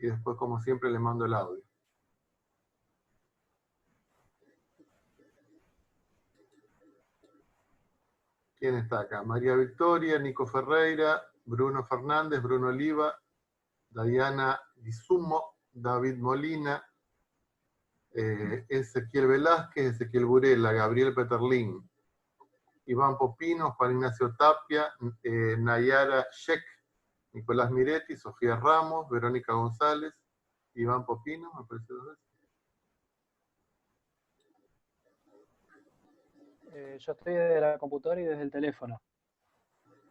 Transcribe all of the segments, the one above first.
y después, como siempre, le mando el audio. ¿Quién está acá? María Victoria, Nico Ferreira, Bruno Fernández, Bruno Oliva, Diana Guisumo, David Molina, Ezequiel Velázquez, Ezequiel Burela, Gabriel Peterlín, Iván Popino, Juan Ignacio Tapia, Nayara Sheck, Nicolás Miretti, Sofía Ramos, Verónica González, Iván Popino, me parece 2 veces. Yo estoy desde la computadora y desde el teléfono.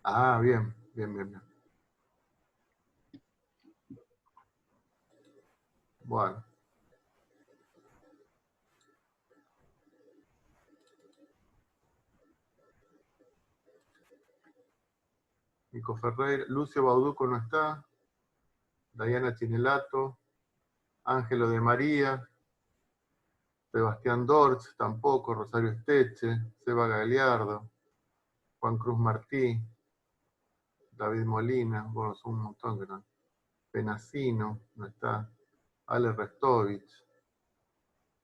Ah, bien, bien, bien, bien. Bueno. Nico Ferreira, Lucio Bauduco no está, Diana Chinelato, Ángelo de María, Sebastián Dorch tampoco, Rosario Esteche, Seba Galiardo, Juan Cruz Martí, David Molina, bueno, son un montón que no. Penasino, no está, Ale Restovich,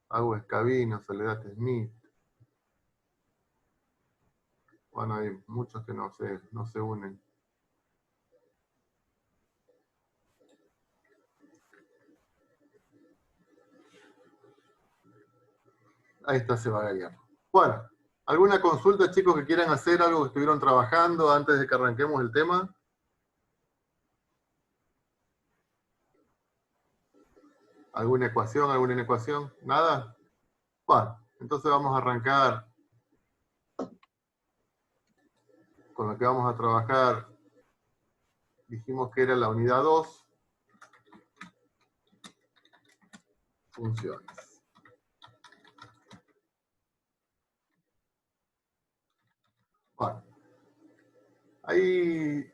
Agua Escabino, Soledad Smith. Bueno, hay muchos que no se unen. Ahí está Seba Galiardo. Bueno, ¿alguna consulta, chicos, que quieran hacer, algo que estuvieron trabajando antes de que arranquemos el tema? ¿Alguna ecuación, alguna inecuación? ¿Nada? Bueno, entonces vamos a arrancar con lo que vamos a trabajar. Dijimos que era la unidad 2, funciones. Bueno, ahí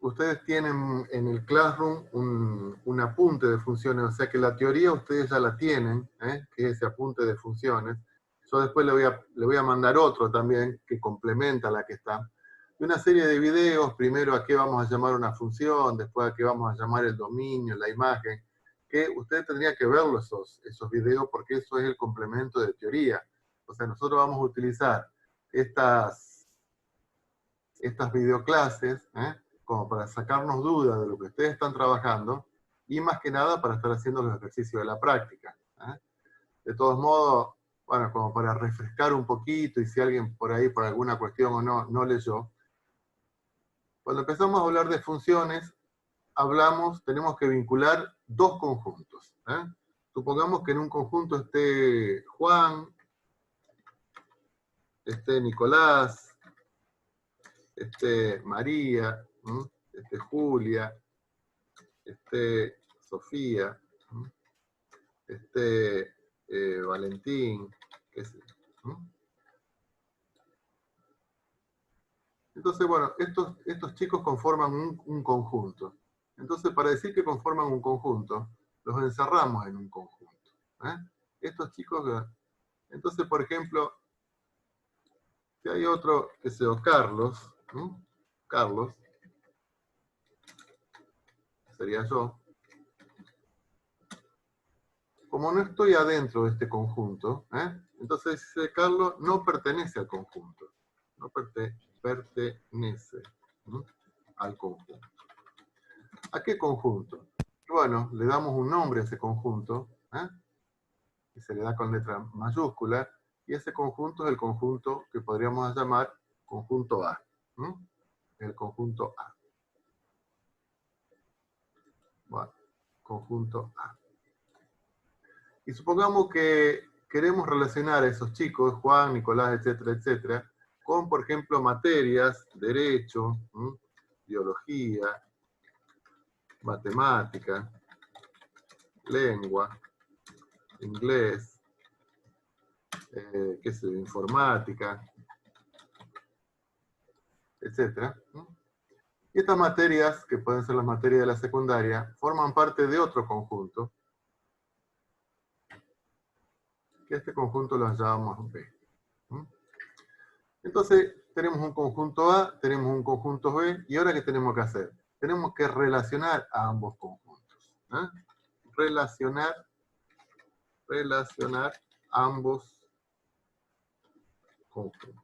ustedes tienen en el Classroom un apunte de funciones, o sea que la teoría ustedes ya la tienen, que es ese apunte de funciones. Yo después le voy a mandar otro también que complementa la que está. Y una serie de videos, primero a qué vamos a llamar una función, después a qué vamos a llamar el dominio, la imagen, que ustedes tendrían que verlo esos videos porque eso es el complemento de teoría. O sea, nosotros vamos a utilizar estas videoclases, como para sacarnos dudas de lo que ustedes están trabajando, y más que nada para estar haciendo los ejercicios de la práctica. De todos modos, bueno, como para refrescar un poquito, y si alguien por ahí, por alguna cuestión o no leyó, cuando empezamos a hablar de funciones, tenemos que vincular 2 conjuntos. Supongamos que en un conjunto esté Juan, esté Nicolás, esté María, esté Julia, esté Sofía, esté Valentín, qué sé yo. Entonces, bueno, estos chicos conforman un conjunto. Entonces, para decir que conforman un conjunto, los encerramos en un conjunto. Estos chicos, entonces, por ejemplo, si hay otro que se llama Carlos, Carlos, sería yo. Como no estoy adentro de este conjunto, entonces ese Carlos no pertenece al conjunto. No pertenece al conjunto. ¿A qué conjunto? Bueno, le damos un nombre a ese conjunto, que se le da con letra mayúscula, y ese conjunto es el conjunto que podríamos llamar conjunto A. El conjunto A. Bueno, conjunto A. Y supongamos que queremos relacionar a esos chicos, Juan, Nicolás, etcétera, etcétera, con, por ejemplo, materias, derecho, biología, matemática, lengua, inglés, qué sé yo, informática, etcétera. Y estas materias, que pueden ser las materias de la secundaria, forman parte de otro conjunto, que este conjunto lo llamamos B. Entonces, tenemos un conjunto A, tenemos un conjunto B, y ahora ¿qué tenemos que hacer? Tenemos que relacionar a ambos conjuntos. relacionar ambos conjuntos.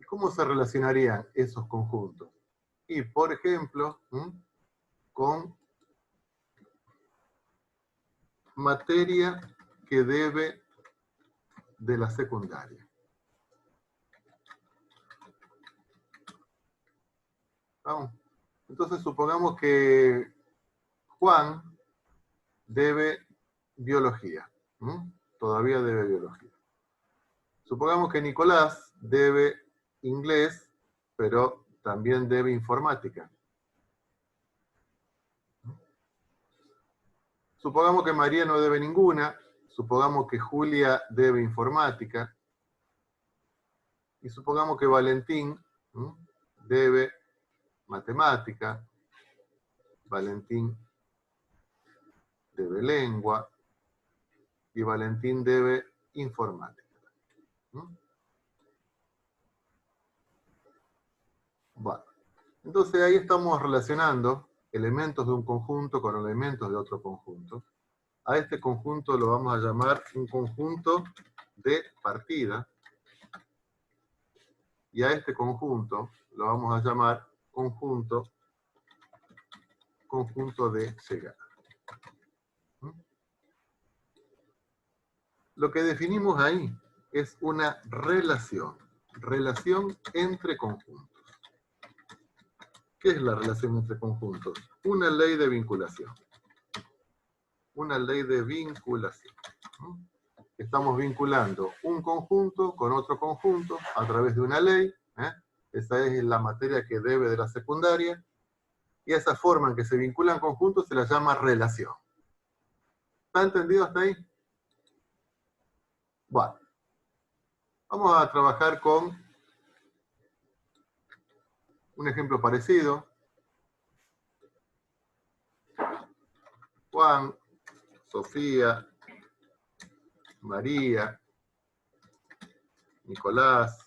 ¿Cómo se relacionarían esos conjuntos? Y, por ejemplo, con materia que debe de la secundaria. ¿Vamos? Entonces, supongamos que Juan debe biología. Todavía debe biología. Supongamos que Nicolás debe inglés, pero también debe informática. Supongamos que María no debe ninguna. Supongamos que Julia debe informática. Y supongamos que Valentín debe matemática. Valentín debe lengua. Y Valentín debe informática. Bueno, entonces ahí estamos relacionando elementos de un conjunto con elementos de otro conjunto. A este conjunto lo vamos a llamar un conjunto de partida. Y a este conjunto lo vamos a llamar conjunto de llegada. Lo que definimos ahí es una relación entre conjuntos. ¿Qué es la relación entre conjuntos? Una ley de vinculación. Una ley de vinculación. Estamos vinculando un conjunto con otro conjunto a través de una ley. Esa es la materia que debe de la secundaria. Y esa forma en que se vinculan conjuntos se la llama relación. ¿Está entendido hasta ahí? Bueno. Vamos a trabajar con un ejemplo parecido. Juan, Sofía, María, Nicolás,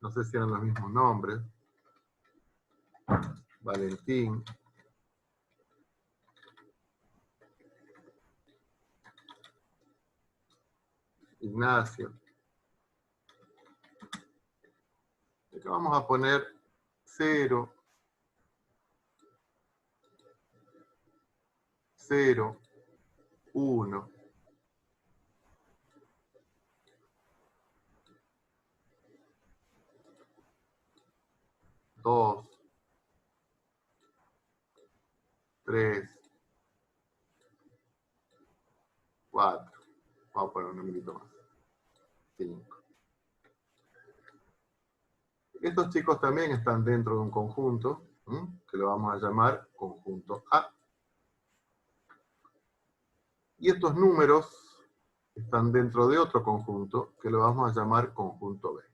no sé si eran los mismos nombres, Valentín, Ignacio. Y acá vamos a poner 0, 0, 1. 2, 3, 4. Vamos a poner un numerito más. 5. Estos chicos también están dentro de un conjunto, que lo vamos a llamar conjunto A. Y estos números están dentro de otro conjunto, que lo vamos a llamar conjunto B.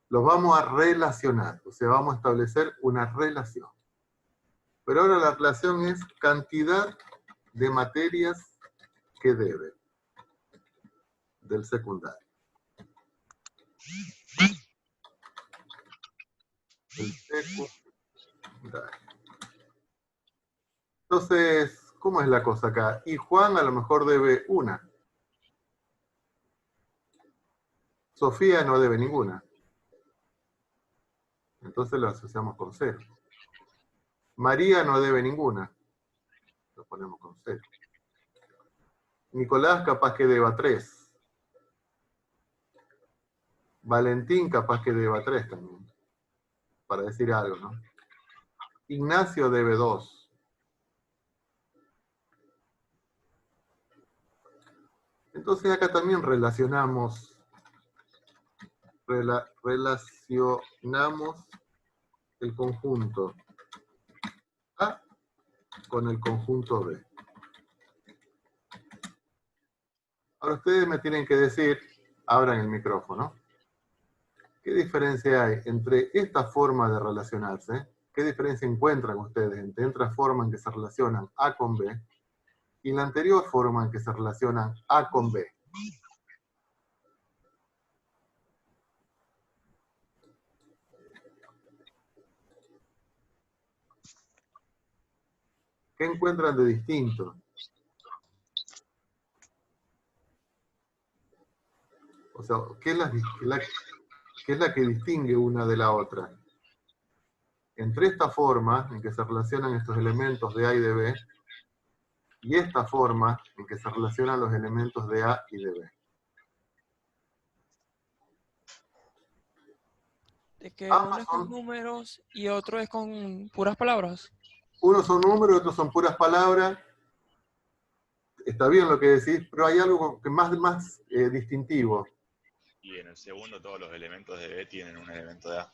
Los vamos a relacionar, o sea, vamos a establecer una relación. Pero ahora la relación es cantidad de materias que debe del secundario. El secundario. Entonces, ¿cómo es la cosa acá? Y Juan a lo mejor debe una. Sofía no debe ninguna. Entonces lo asociamos con 0. María no debe ninguna. Lo ponemos con 0. Nicolás capaz que deba 3. Valentín capaz que deba 3 también. Para decir algo, ¿no? Ignacio debe 2. Entonces acá también relacionamos el conjunto A con el conjunto B. Ahora ustedes me tienen que decir, abran el micrófono, ¿qué diferencia hay entre esta forma de relacionarse? ¿Qué diferencia encuentran ustedes entre esta forma en que se relacionan A con B y la anterior forma en que se relacionan A con B? ¿Qué encuentran de distinto? O sea, ¿qué es la que distingue una de la otra? Entre esta forma en que se relacionan estos elementos de A y de B, y esta forma en que se relacionan los elementos de A y de B. De que uno Ambas es con son, números y otro es con puras palabras. unos son números, otros son puras palabras. Está bien lo que decís, pero hay algo que más distintivo. Y en el segundo todos los elementos de B tienen un elemento de A.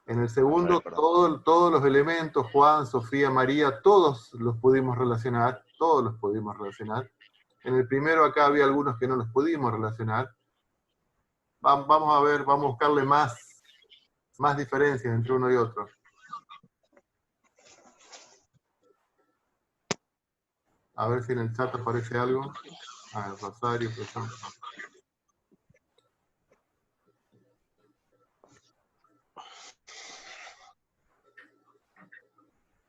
En el segundo, Perdón. todos los elementos, Juan, Sofía, María, todos los pudimos relacionar, En el primero acá había algunos que no los pudimos relacionar. Vamos a ver, vamos a buscarle más diferencias entre uno y otro. A ver si en el chat aparece algo. Ah, Rosario, por ejemplo.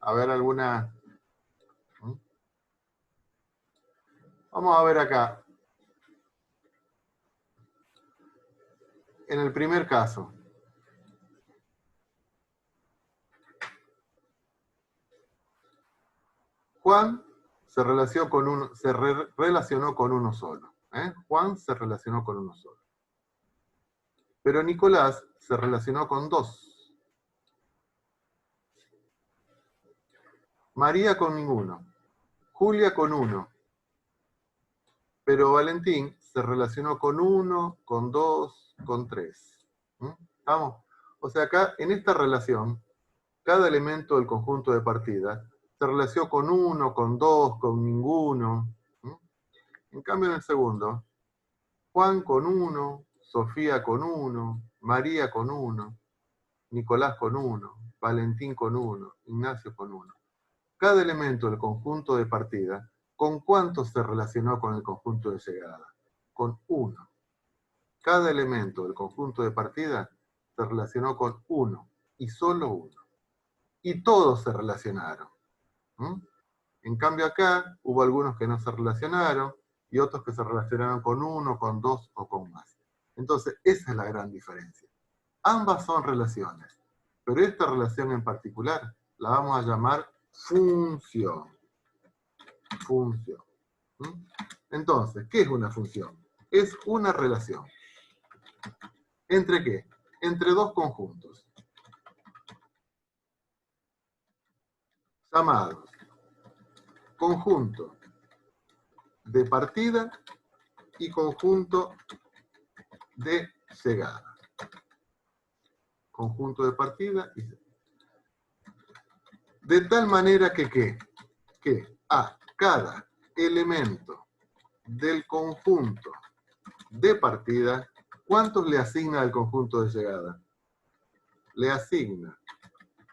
A ver alguna. Vamos a ver acá. En el primer caso. Juan se relacionó con uno solo. Juan se relacionó con uno solo. Pero Nicolás se relacionó con dos. María con ninguno. Julia con uno. Pero Valentín se relacionó con uno, con dos, con tres. ¿Estamos? O sea, acá, en esta relación, cada elemento del conjunto de partida se relacionó con uno, con dos, con ninguno. En cambio, en el segundo, Juan con uno, Sofía con uno, María con uno, Nicolás con uno, Valentín con uno, Ignacio con uno. Cada elemento del conjunto de partida, ¿con cuánto se relacionó con el conjunto de llegada? Con uno. Cada elemento del conjunto de partida se relacionó con uno, y solo uno. Y todos se relacionaron. En cambio acá hubo algunos que no se relacionaron, y otros que se relacionaron con uno, con dos o con más. Entonces, esa es la gran diferencia. Ambas son relaciones, pero esta relación en particular la vamos a llamar función. Función. Entonces, ¿qué es una función? Es una relación. ¿Entre qué? Entre dos conjuntos. Llamados conjunto de partida y conjunto de llegada. Conjunto de partida y llegada. De tal manera que a cada elemento del conjunto de partida, ¿cuántos le asigna al conjunto de llegada? Le asigna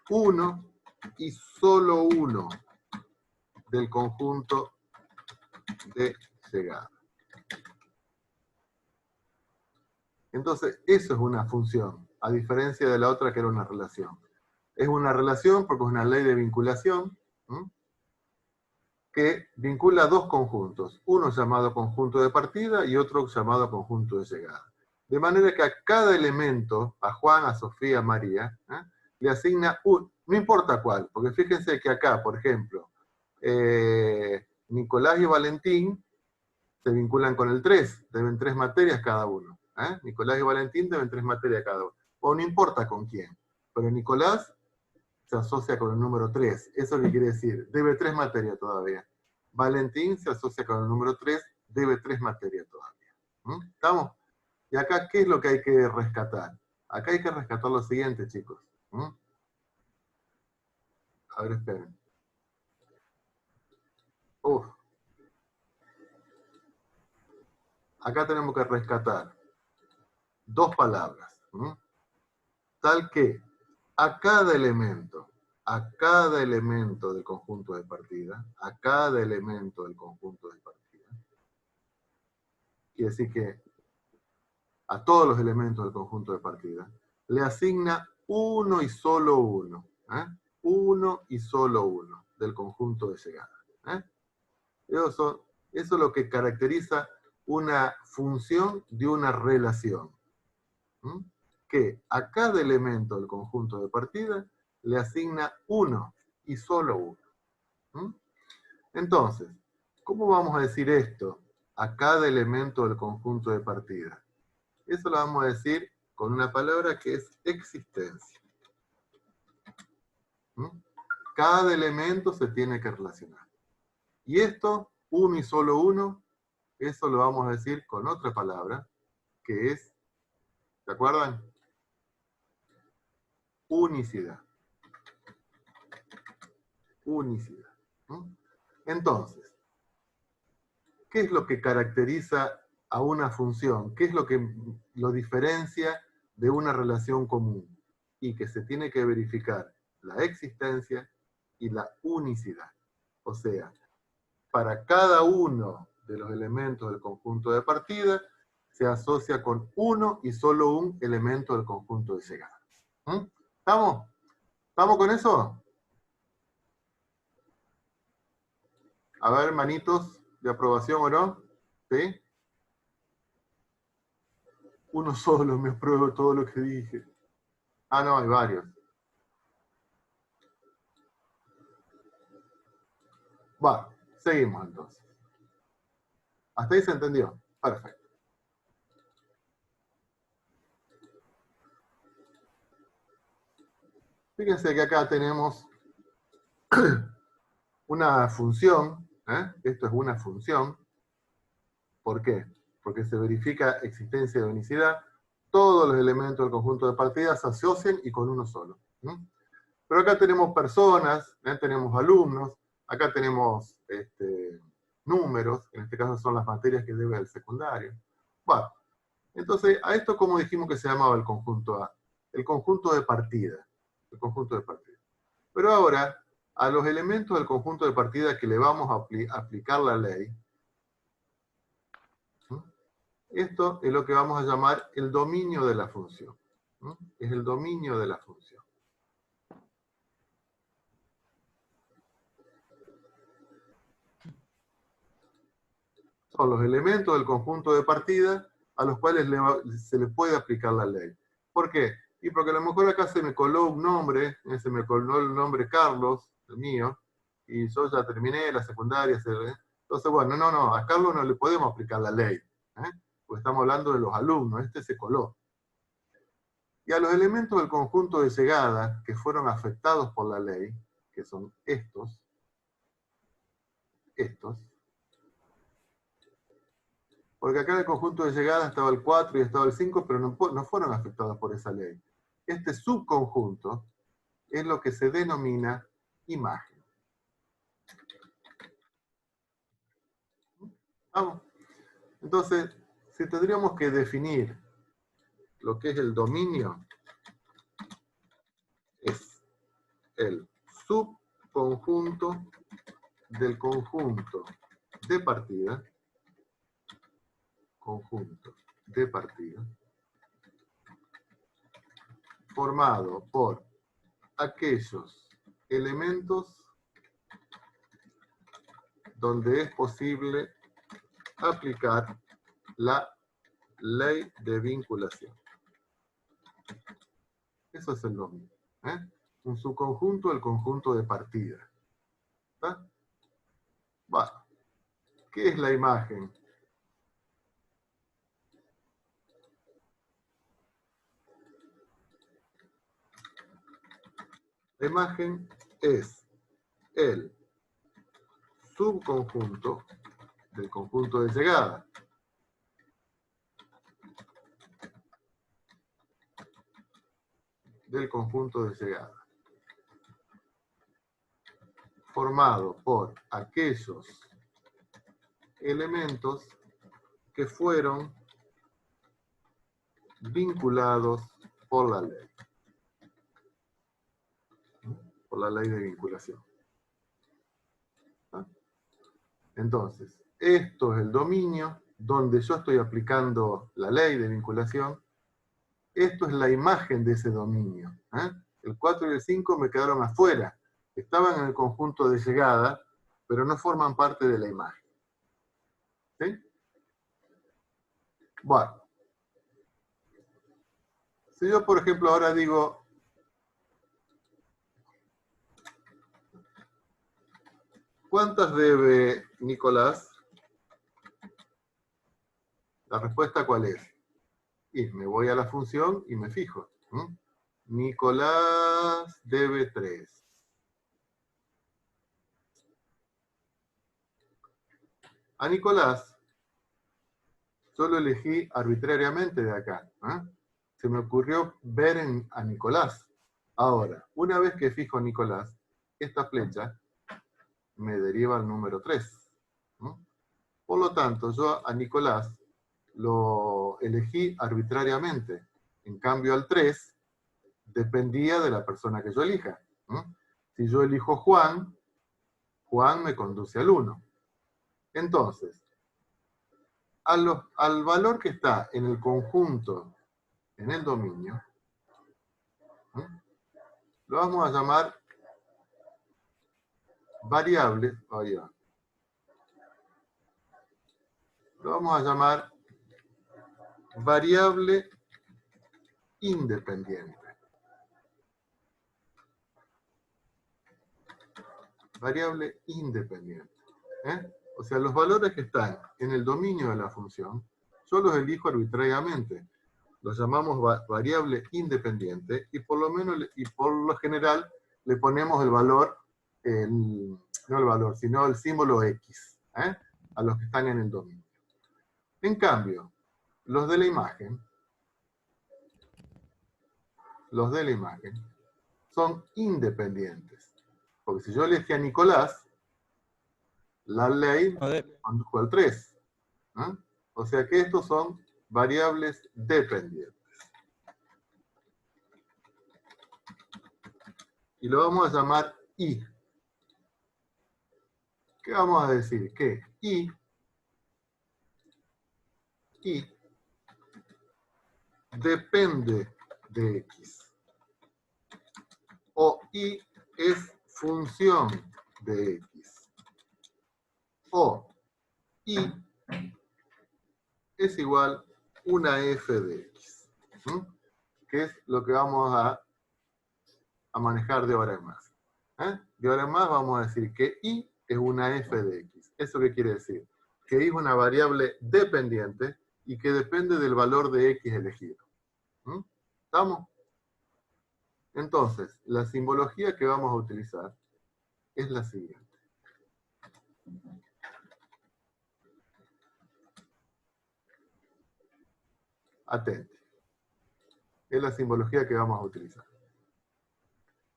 uno y solo uno del conjunto de llegada. Entonces, eso es una función, a diferencia de la otra que era una relación. Es una relación porque es una ley de vinculación, que vincula dos conjuntos, uno llamado conjunto de partida y otro llamado conjunto de llegada. De manera que a cada elemento, a Juan, a Sofía, a María, le asigna no importa cuál, porque fíjense que acá, por ejemplo, Nicolás y Valentín se vinculan con el 3, deben 3 materias cada uno. Nicolás y Valentín deben 3 materias cada uno. O no importa con quién, pero Nicolás se asocia con el número 3. ¿Eso qué quiere decir? Debe 3 materias todavía. Valentín se asocia con el número 3, debe 3 materias todavía. ¿Estamos? Y acá, ¿qué es lo que hay que rescatar? Acá hay que rescatar lo siguiente, chicos. A ver, esperen. Acá tenemos que rescatar dos palabras. Tal que a cada elemento del conjunto de partida, quiere decir que a todos los elementos del conjunto de partida, le asigna uno y solo uno. Uno y solo uno. del conjunto de llegada. Eso es lo que caracteriza una función de una relación. Que a cada elemento del conjunto de partida le asigna uno y solo uno. Entonces, ¿cómo vamos a decir esto a cada elemento del conjunto de partida? Eso lo vamos a decir con una palabra que es existencia. Cada elemento se tiene que relacionar. Y esto, uno y solo uno, eso lo vamos a decir con otra palabra, que es, ¿se acuerdan? Unicidad. Unicidad. Entonces, ¿qué es lo que caracteriza a una función? ¿Qué es lo que lo diferencia de una relación común? Y que se tiene que verificar la existencia y la unicidad. O sea, para cada uno de los elementos del conjunto de partida, se asocia con uno y solo un elemento del conjunto de llegada. ¿Estamos? ¿Estamos con eso? A ver, manitos de aprobación o no. ¿Sí? Uno solo me aprueba todo lo que dije. Ah, no, hay varios. Va, seguimos entonces. ¿Hasta ahí se entendió? Perfecto. Fíjense que acá tenemos una función. Esto es una función. ¿Por qué? Porque se verifica existencia de unicidad. Todos los elementos del conjunto de partida se asocian y con uno solo. Pero acá tenemos personas, tenemos alumnos, acá tenemos números, en este caso son las materias que debe el secundario. Bueno, entonces, a esto, ¿cómo dijimos que se llamaba el conjunto A? El conjunto de partida. El conjunto de partida. Pero ahora, a los elementos del conjunto de partida que le vamos a aplicar la ley, esto es lo que vamos a llamar el dominio de la función. Es el dominio de la función. Son los elementos del conjunto de partida a los cuales se le puede aplicar la ley. ¿Por qué? Y porque a lo mejor acá se me coló un nombre, se me coló el nombre Carlos, el mío, y yo ya terminé la secundaria. Entonces, bueno, no, a Carlos no le podemos aplicar la ley, porque estamos hablando de los alumnos, este se coló. Y a los elementos del conjunto de llegada que fueron afectados por la ley, que son estos, porque acá en el conjunto de llegada estaba el 4 y estaba el 5, pero no fueron afectados por esa ley. Este subconjunto es lo que se denomina imagen. ¿Vamos? Entonces, si tendríamos que definir lo que es el dominio, es el subconjunto del conjunto de partida, formado por aquellos elementos donde es posible aplicar la ley de vinculación. Eso es el dominio. Un subconjunto del conjunto de partida. ¿Está? Bueno, ¿qué es la imagen? La imagen es el subconjunto del conjunto de llegada. Formado por aquellos elementos que fueron vinculados por la ley. Por la ley de vinculación. Entonces, esto es el dominio donde yo estoy aplicando la ley de vinculación. Esto es la imagen de ese dominio. El 4 y el 5 me quedaron afuera, estaban en el conjunto de llegada, pero no forman parte de la imagen. ¿Sí? Bueno. Si yo, por ejemplo, ahora digo, ¿cuántas debe Nicolás? La respuesta, ¿cuál es? Y me voy a la función y me fijo. Nicolás debe 3. A Nicolás, yo lo elegí arbitrariamente de acá. Se me ocurrió ver a Nicolás. Ahora, una vez que fijo a Nicolás, esta flecha me deriva al número 3. Por lo tanto, yo a Nicolás lo elegí arbitrariamente. En cambio, al 3 dependía de la persona que yo elija. Si yo elijo Juan, Juan me conduce al 1. Entonces, al valor que está en el conjunto, en el dominio, lo vamos a llamar variable, lo vamos a llamar variable independiente. Variable independiente. O sea, los valores que están en el dominio de la función, yo los elijo arbitrariamente. Los llamamos variable independiente y por lo general le ponemos el valor, no el valor, sino el símbolo X, a los que están en el dominio. En cambio, los de la imagen son independientes. Porque si yo elegí a Nicolás, la ley condujo al 3. O sea que estos son variables dependientes. Y lo vamos a llamar I. ¿Qué vamos a decir? Que I depende de X. O I es función de X. O I es igual una f de X. Que es lo que vamos a manejar de ahora en más. De ahora en más vamos a decir que I es una f de X. ¿Eso qué quiere decir? Que I es una variable dependiente y que depende del valor de X elegido. ¿Estamos? Entonces, la simbología que vamos a utilizar es la siguiente. Atente. Es la simbología que vamos a utilizar.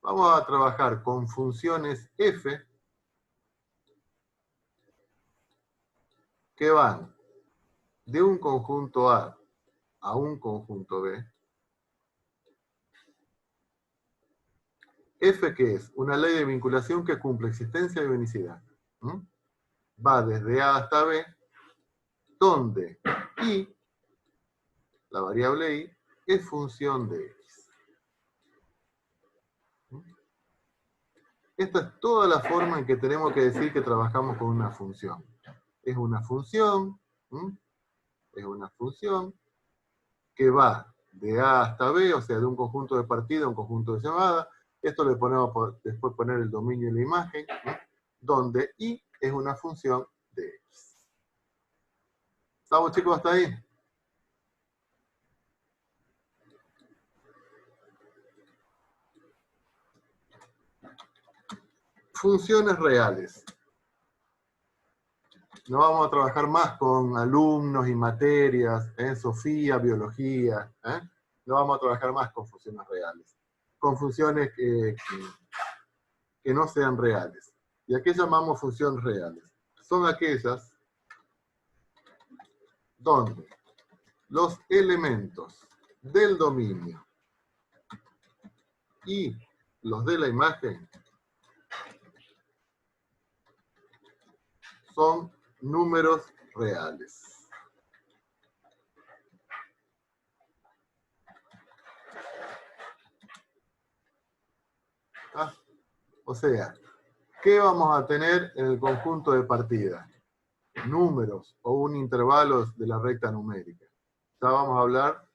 Vamos a trabajar con funciones f que van de un conjunto A a un conjunto B. F que es una ley de vinculación que cumple existencia y unicidad. Va desde A hasta B, donde I, la variable I, es función de X. Esta es toda la forma en que tenemos que decir que trabajamos con una función. Es una función que va de A hasta B, o sea, de un conjunto de partida a un conjunto de llamada. Esto le ponemos después poner el dominio y la imagen, donde I es una función de X. ¿Estamos, chicos, hasta ahí? Funciones reales. No vamos a trabajar más con alumnos y materias, Sofía, biología. No vamos a trabajar más con funciones reales. Con funciones que no sean reales. ¿Y a qué llamamos funciones reales? Son aquellas donde los elementos del dominio y los de la imagen son números reales. O sea, ¿qué vamos a tener en el conjunto de partida? Números o un intervalo de la recta numérica. Ya vamos a hablar,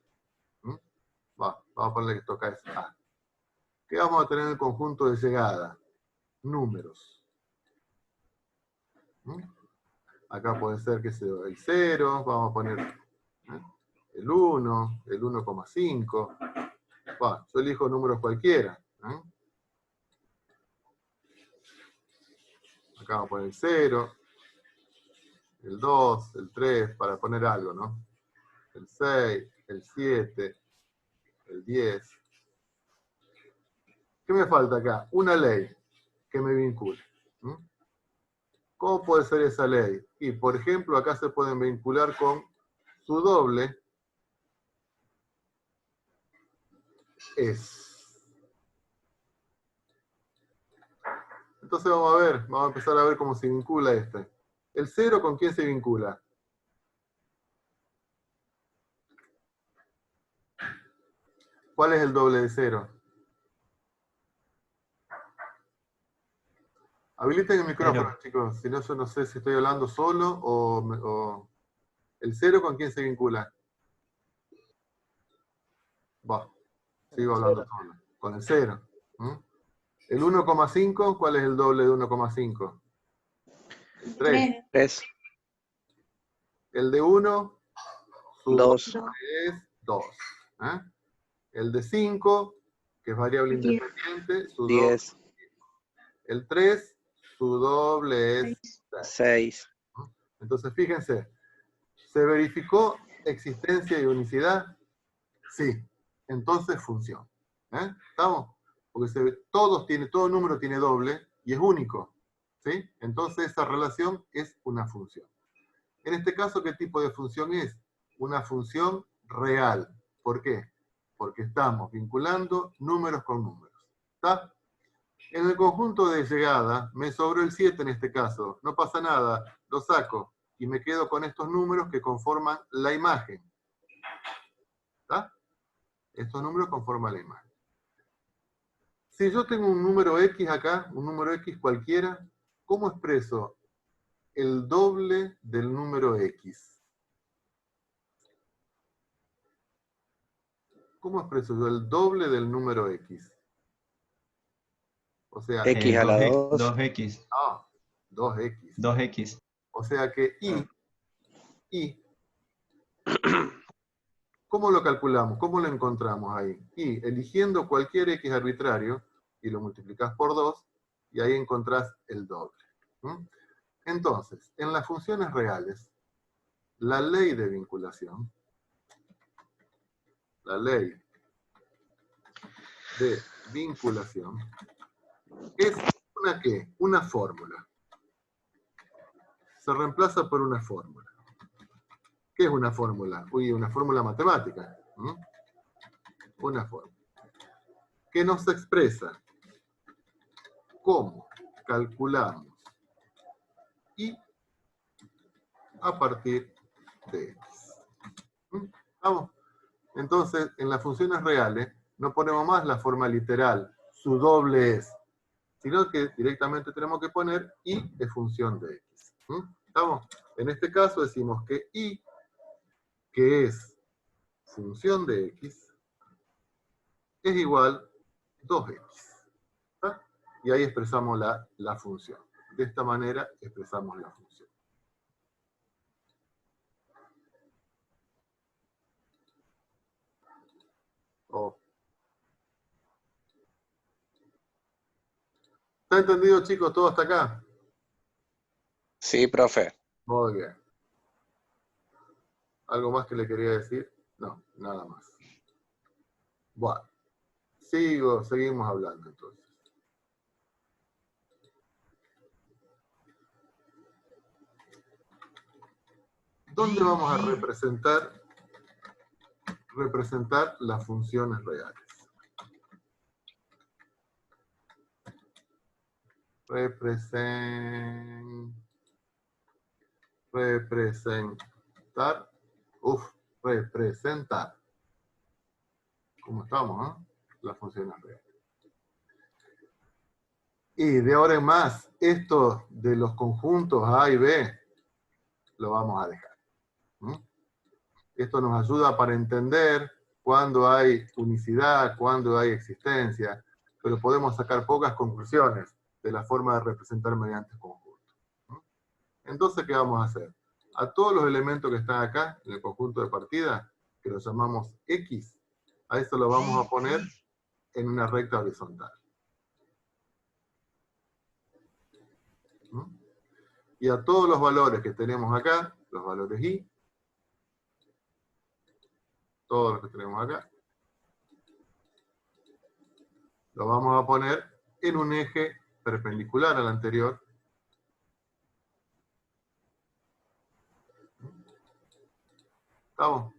vamos a ponerle que toca es A. ¿Qué vamos a tener en el conjunto de llegada? Números. Acá puede ser que sea el 0, vamos a poner el 1, el 1,5. Yo elijo números cualquiera. Acá vamos a poner el 0, el 2, el 3, para poner algo, ¿no? El 6, el 7, el 10. ¿Qué me falta acá? Una ley que me vincule. ¿Cómo puede ser esa ley? Y, por ejemplo, acá se pueden vincular con su doble es. Entonces vamos a empezar a ver cómo se vincula este. ¿El 0 con quién se vincula? ¿Cuál es el doble de 0? Habiliten el micrófono, chicos. Si no, yo no sé si estoy hablando solo o... ¿El 0 con quién se vincula? Sigo hablando solo. Con el 0. ¿El 1,5? ¿Cuál es el doble de 1,5? El 3. 3. El de 1, su 2. doble es 2. El de 5, que es variable independiente, su doble 10. es 10. El 3, su doble es 6. Entonces, fíjense, ¿se verificó existencia y unicidad? Sí. Entonces funciona. ¿Estamos? Porque todo número tiene doble y es único. ¿Sí? Entonces esa relación es una función. En este caso, ¿qué tipo de función es? Una función real. ¿Por qué? Porque estamos vinculando números con números. ¿Está? En el conjunto de llegada, me sobró el 7 en este caso. No pasa nada, lo saco y me quedo con estos números que conforman la imagen. ¿Está? Estos números conforman la imagen. Si yo tengo un número X acá, un número X cualquiera, ¿cómo expreso el doble del número X? ¿Cómo expreso yo el doble del número X? O sea, X a la 2. 2x. 2X. 2x. O sea que I, ¿cómo lo calculamos? ¿Cómo lo encontramos ahí? Y eligiendo cualquier X arbitrario, y lo multiplicás por 2, y ahí encontrás el doble. Entonces, en las funciones reales, la ley de vinculación, es una ¿qué? Una fórmula. Se reemplaza por una fórmula. ¿Qué es una fórmula? Una fórmula matemática. Una fórmula. Que nos expresa cómo calculamos I a partir de X. ¿Vamos? Entonces, en las funciones reales, no ponemos más la forma literal, su doble es, sino que directamente tenemos que poner I de función de X. ¿Estamos? En este caso decimos que I, que es función de X, es igual a 2X. ¿Está? Y ahí expresamos la función. De esta manera expresamos la función. ¿Está entendido, chicos, todo hasta acá? Sí, profe. Muy bien. ¿Algo más que le quería decir? No, nada más. Bueno, seguimos hablando entonces. ¿Dónde vamos a representar las funciones reales? Representar. ¿Cómo estamos, Las funciones reales. Y de ahora en más, esto de los conjuntos A y B, lo vamos a dejar. ¿Mm? Esto nos ayuda para entender cuándo hay unicidad, cuándo hay existencia, pero podemos sacar pocas conclusiones de la forma de representar mediante conjuntos. ¿Mm? Entonces, ¿qué vamos a hacer? A todos los elementos que están acá, en el conjunto de partida, que los llamamos X, a eso lo vamos a poner en una recta horizontal. ¿Mm? Y a todos los valores que tenemos acá, los valores Y, todos los que tenemos acá, lo vamos a poner en un eje perpendicular al anterior. ¿Estamos?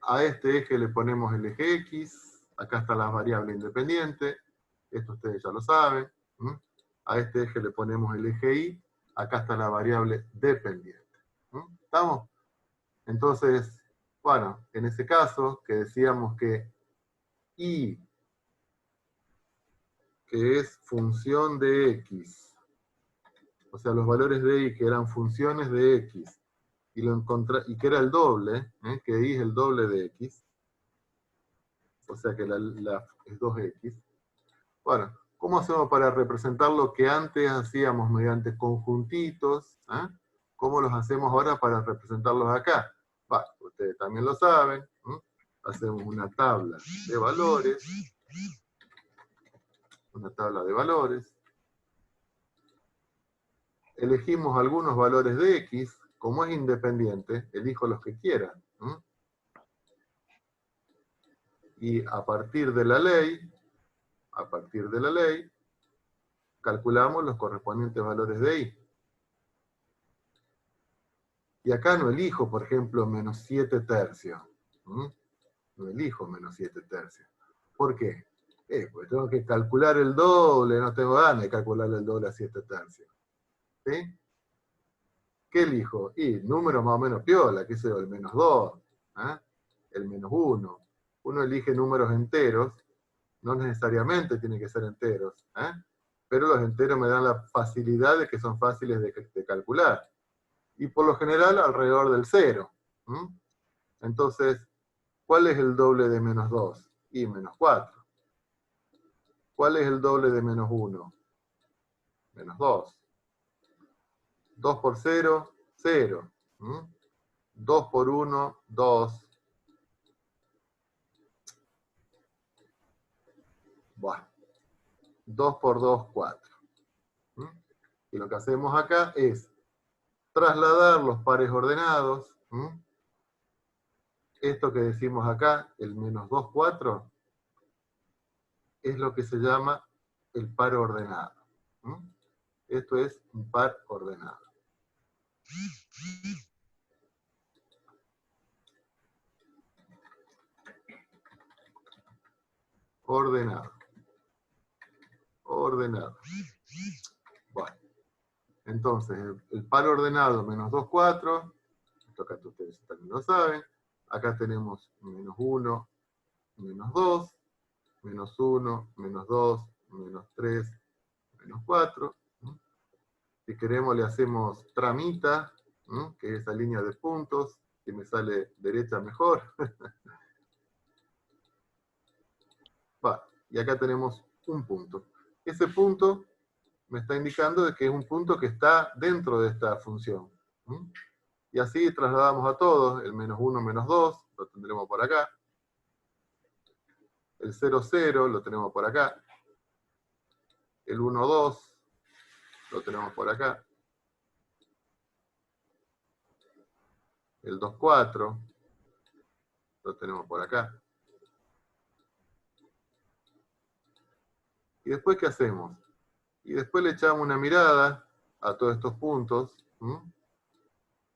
A este eje le ponemos el eje X, acá está la variable independiente, esto ustedes ya lo saben. ¿Mm? A este eje le ponemos el eje Y, acá está la variable dependiente. ¿Mm? ¿Estamos? Entonces, bueno, en ese caso, que decíamos que Y, que es función de X, o sea, los valores de Y que eran funciones de X, y que era el doble, que Y es el doble de X, o sea que es 2X. Bueno, ¿cómo hacemos para representar lo que antes hacíamos mediante conjuntitos? ¿Cómo los hacemos ahora para representarlos acá? Bueno, ustedes también lo saben. Hacemos una tabla de valores. Una tabla de valores. Elegimos algunos valores de X. Como es independiente, elijo los que quiera. Y a partir de la ley, calculamos los correspondientes valores de Y. Y acá no elijo, por ejemplo, menos 7 tercios. No elijo menos 7 tercios. ¿Por qué? Porque tengo que calcular el doble, no tengo ganas de calcular el doble a 7 tercios. ¿Sí? ¿Qué elijo? Y número más o menos piola, que es el menos 2, el menos 1. Uno elige números enteros, no necesariamente tienen que ser enteros, pero los enteros me dan la facilidad de que son fáciles de calcular. Y por lo general alrededor del 0. Entonces, ¿cuál es el doble de menos 2? Y menos 4. ¿Cuál es el doble de menos 1? Menos 2. 2 por 0, 0. 2 por 1, 2. Bueno. 2 por 2, 4. Y lo que hacemos acá es trasladar los pares ordenados. Esto que decimos acá, el menos 2, 4, es lo que se llama el par ordenado. Esto es un par ordenado. Ordenado. Ordenado. Bueno. Entonces, el par ordenado menos 2, 4. Esto acá ustedes también lo saben. Acá tenemos menos 1, menos 2, menos 1, menos 2, menos 3, menos 4. Si queremos le hacemos tramita, que es esa línea de puntos, que me sale derecha mejor. Va, y acá tenemos un punto. Ese punto me está indicando de que es un punto que está dentro de esta función. Y así trasladamos a todos, el menos 1, menos 2, lo tendremos por acá. El 0, 0 lo tenemos por acá. El 1, 2 lo tenemos por acá. El 2, 4 lo tenemos por acá. ¿Y después qué hacemos? Y después le echamos una mirada a todos estos puntos.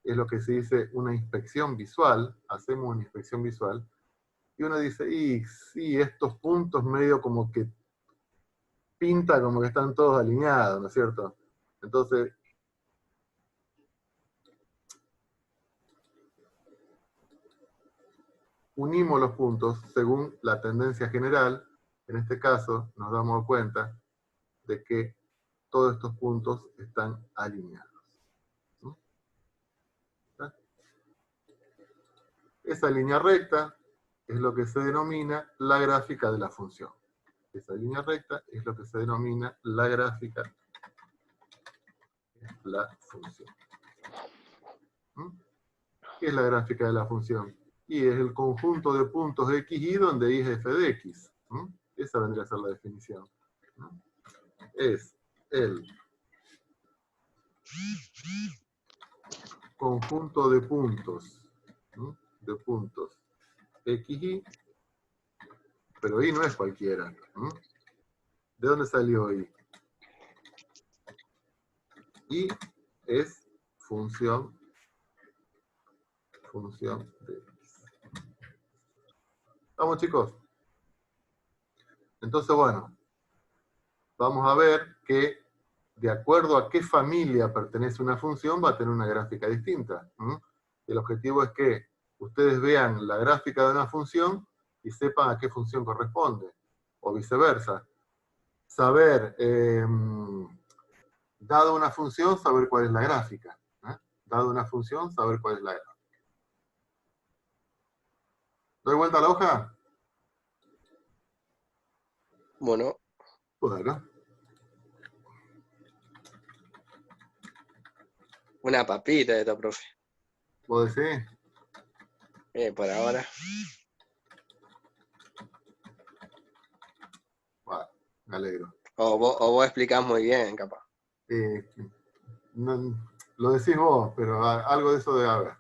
Es lo que se dice una inspección visual. Hacemos una inspección visual. Y uno dice, y sí, estos puntos medio como que pinta como que están todos alineados, ¿no es cierto? Entonces, unimos los puntos según la tendencia general. En este caso, nos damos cuenta de que todos estos puntos están alineados. ¿Sí? Esa línea recta es lo que se denomina la gráfica de la función. Esa línea recta es lo que se denomina la gráfica de la función. ¿Mm? ¿Qué es la gráfica de la función? Y es el conjunto de puntos x, y donde y es f de x. ¿Mm? Esa vendría a ser la definición. ¿Mm? Es el conjunto de puntos, ¿Mm? De puntos x, y, pero y no es cualquiera. ¿Mm? ¿De dónde salió y? Y es función de x. ¿Vamos, chicos? Entonces, bueno, vamos a ver que de acuerdo a qué familia pertenece una función va a tener una gráfica distinta. El objetivo es que ustedes vean la gráfica de una función y sepan a qué función corresponde, o viceversa. Saber, dado una función, saber cuál es la gráfica. Dado una función, saber cuál es la gráfica. ¿Doy vuelta a la hoja? Bueno, Bueno, una papita esta, profe. ¿vos decís? Por ahora. Bueno, me alegro. O vos explicás muy bien, capaz. No, lo decís vos, pero algo de eso debe haber.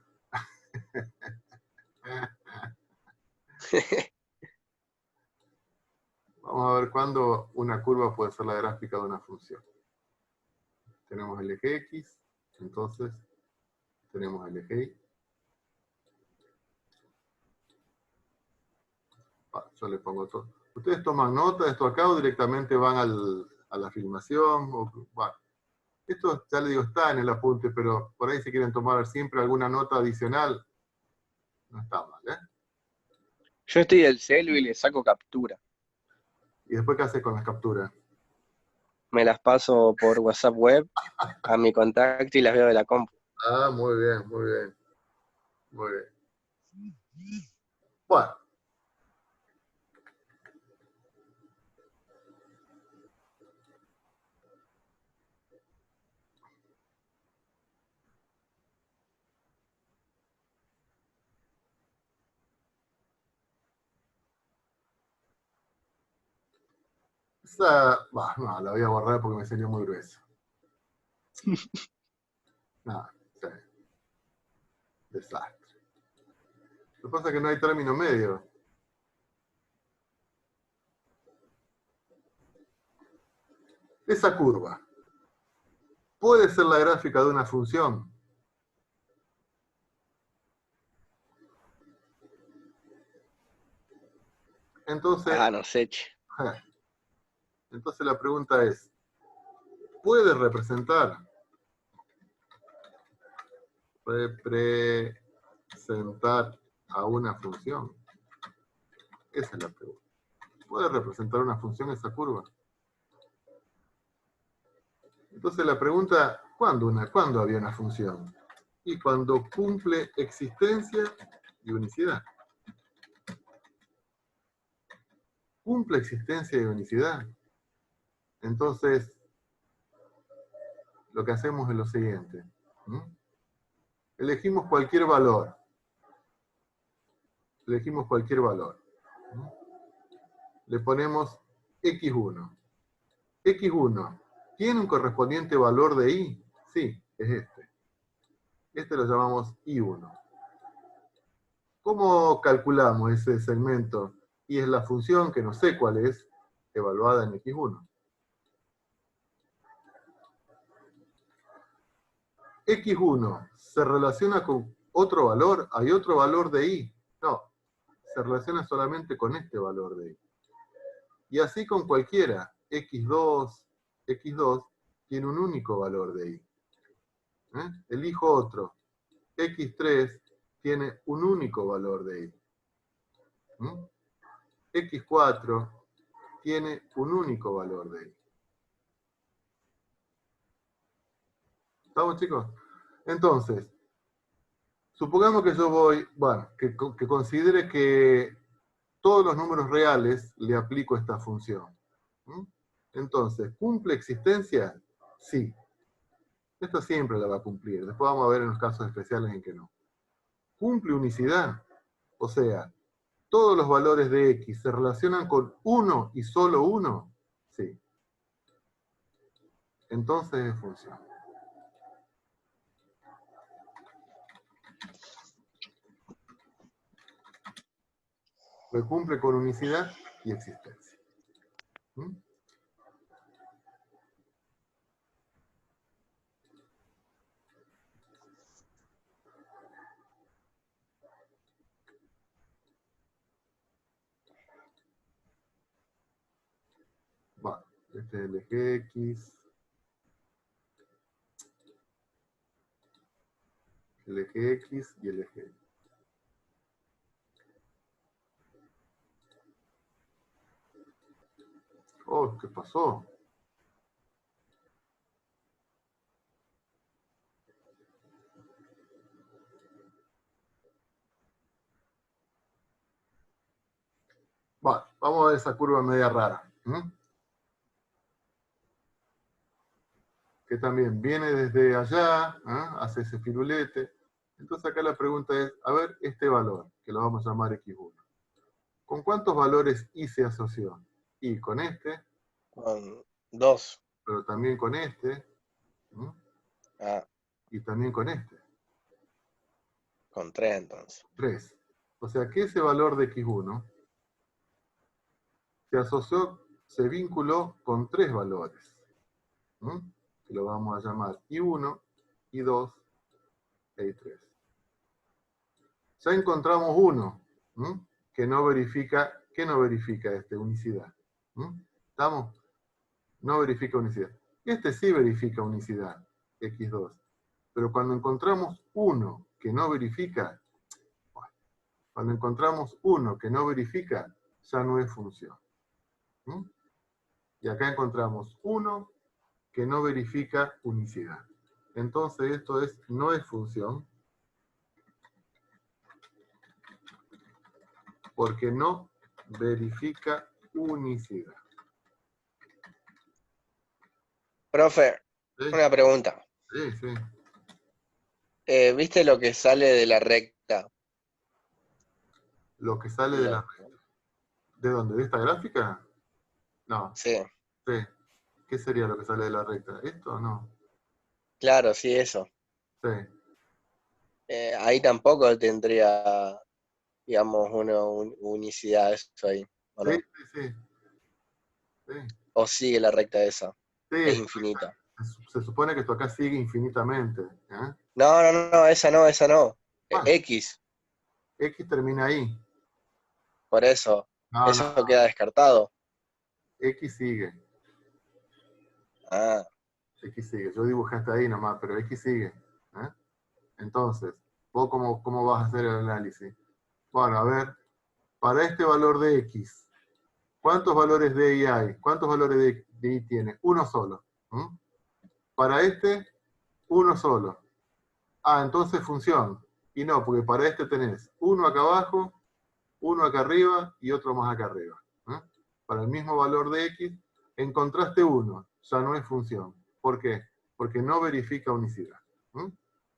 Vamos a ver cuándo una curva puede ser la gráfica de una función. Tenemos el eje X, entonces tenemos el eje Y. Yo le pongo todo. ¿Ustedes toman nota de esto acá o directamente van a la filmación? Bueno, esto ya le digo, está en el apunte, pero por ahí si quieren tomar siempre alguna nota adicional, no está mal, ¿eh? Yo estoy del celu y le saco captura. ¿Y después qué haces con las capturas? Me las paso por WhatsApp web a mi contacto y las veo de la compu. Ah, muy bien, muy bien. Muy bien. Bueno. No, la voy a borrar porque me salió muy grueso. No, sí. Desastre. Lo que pasa es que no hay término medio. Esa curva puede ser la gráfica de una función. Entonces, No sé, che. entonces la pregunta es, ¿puede representar a una función? Esa es la pregunta. ¿Puede representar una función esa curva? Entonces la pregunta, ¿cuándo había una función? Y cuando cumple existencia y unicidad. Cumple existencia y unicidad. Entonces, lo que hacemos es lo siguiente. Elegimos cualquier valor. Elegimos cualquier valor. Le ponemos x1. x1, ¿tiene un correspondiente valor de y? Sí, es este. Este lo llamamos y1. ¿Cómo calculamos ese segmento? Y es la función que no sé cuál es, evaluada en x1. x1 se relaciona con otro valor, ¿hay otro valor de y? No, se relaciona solamente con este valor de y. Y así con cualquiera, x2 tiene un único valor de y. Elijo otro, x3 tiene un único valor de y. x4 tiene un único valor de y. ¿Estamos, chicos? Entonces, supongamos que yo voy, bueno, que considere que todos los números reales le aplico esta función. ¿Mm? Entonces, ¿cumple existencia? Sí. Esto siempre la va a cumplir. Después vamos a ver en los casos especiales en que no. ¿Cumple unicidad? O sea, ¿todos los valores de X se relacionan con uno y solo uno? Sí. Entonces es función. Pues cumple con unicidad y existencia. ¿Mm? Bueno, este es el eje X. El eje X y el eje Y. Oh, ¿qué pasó? Bueno, vamos a ver esa curva media rara. Que también viene desde allá, hace ese firulete. Entonces acá la pregunta es, a ver, este valor, que lo vamos a llamar X1. ¿Con cuántos valores Y se asoció? Y con este, Con 2. pero también con este, Ah, y también con este, con 3 entonces. 3. O sea que ese valor de X1 se asoció, se vinculó con 3 valores. Que lo vamos a llamar I1, I2 e I3. Ya encontramos uno que no verifica unicidad. ¿Estamos? No verifica unicidad. Este sí verifica unicidad, X2. Pero cuando encontramos uno que no verifica, ya no es función. Y acá encontramos uno que no verifica unicidad. Entonces esto no es función, porque no verifica unicidad. Profe, ¿Sí? una pregunta. Sí, sí. ¿Viste lo que sale de la recta? Lo que sale de la recta. ¿De dónde? ¿De esta gráfica? No. Sí, Sí. ¿Qué sería lo que sale de la recta? ¿Esto o no? claro, sí, eso. Sí. Ahí tampoco tendría, digamos, una unicidad eso ahí, ¿o Sí, no? sí, sí. Sí, ¿O sigue la recta esa? sí, Es infinita. se supone que esto acá sigue infinitamente. No, no, no, esa no, esa no. Ah, X, X termina ahí. por eso. No, Eso no, queda descartado. X sigue. Ah, X sigue. Yo dibujé hasta ahí nomás, pero X sigue. Entonces, ¿vos cómo vas a hacer el análisis? Bueno, a ver, para este valor de X, ¿cuántos valores de Y hay? ¿Cuántos valores de Y tiene? Uno solo. Para este, uno solo. Ah, entonces función. Y no, porque para este tenés uno acá abajo, uno acá arriba y otro más acá arriba. Para el mismo valor de X, encontraste uno, ya no es función. ¿Por qué? Porque no verifica unicidad.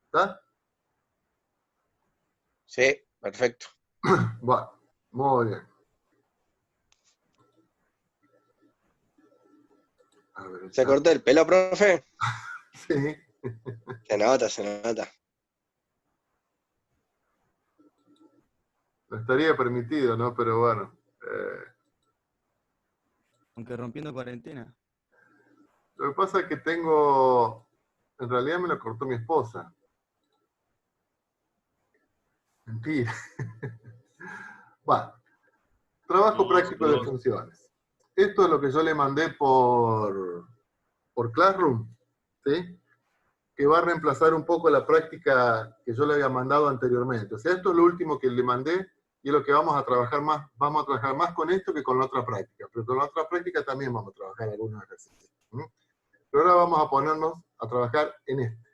¿Está? sí, perfecto. Bueno, muy bien. A ver, ¿Se cortó el pelo, profe? sí. Se nota, se nota. No estaría permitido, ¿no? Pero bueno. Aunque rompiendo cuarentena. Lo que pasa es que tengo... En realidad me lo cortó mi esposa. Mentira. Bueno. Trabajo práctico de funciones. Esto es lo que yo le mandé por Classroom, ¿sí? Que va a reemplazar un poco la práctica que yo le había mandado anteriormente. O sea, esto es lo último que le mandé y es lo que vamos a trabajar más con esto que con la otra práctica. Pero con la otra práctica también vamos a trabajar algunos ejercicios. Pero ahora vamos a ponernos a trabajar en este.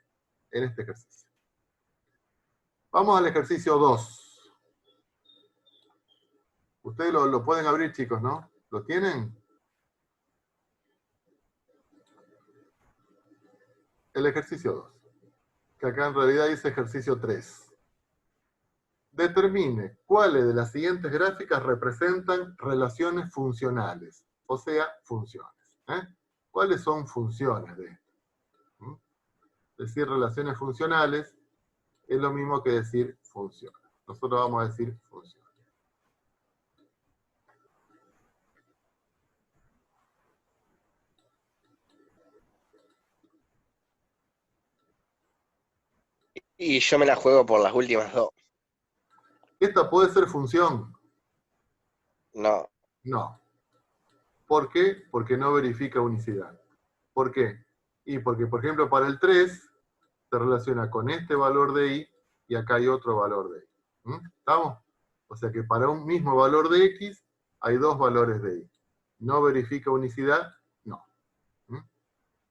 en este ejercicio. Vamos al ejercicio 2. Ustedes lo pueden abrir, chicos, ¿no? ¿Lo tienen? El ejercicio 2, que acá en realidad dice ejercicio 3. Determine cuáles de las siguientes gráficas representan relaciones funcionales, o sea, funciones. ¿Cuáles son funciones de esto? Decir relaciones funcionales es lo mismo que decir funciones. Nosotros vamos a decir funciones. Y yo me la juego por las últimas dos. ¿Esta puede ser función? No. No. ¿Por qué? Porque no verifica unicidad. ¿Por qué? Y porque, por ejemplo, para el 3 se relaciona con este valor de i y acá hay otro valor de i. ¿Estamos? O sea que para un mismo valor de x hay dos valores de i. ¿No verifica unicidad? No.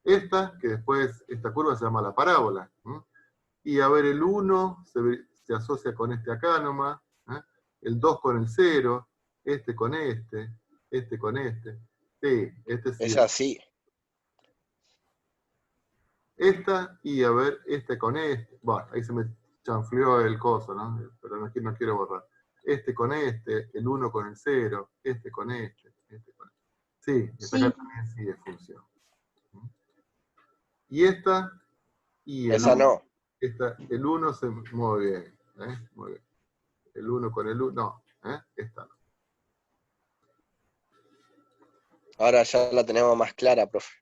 Esta, que después, esta curva se llama la parábola. Y a ver, el 1 se asocia con este acá nomás, el 2 con el 0, este con este con este. Sí, este sí. Es así. Esta, y a ver, este con este. Bueno, ahí se me chanfleó el coso, ¿no? Pero no quiero borrar. Este con este, el 1 con el 0, este con este con este. Sí, esta acá también sí es función. Y esta, y el Esa 1. no. El 1 se mueve bien. Muy bien. El 1 con el 1, no. Esta no. Ahora ya la tenemos más clara, profe.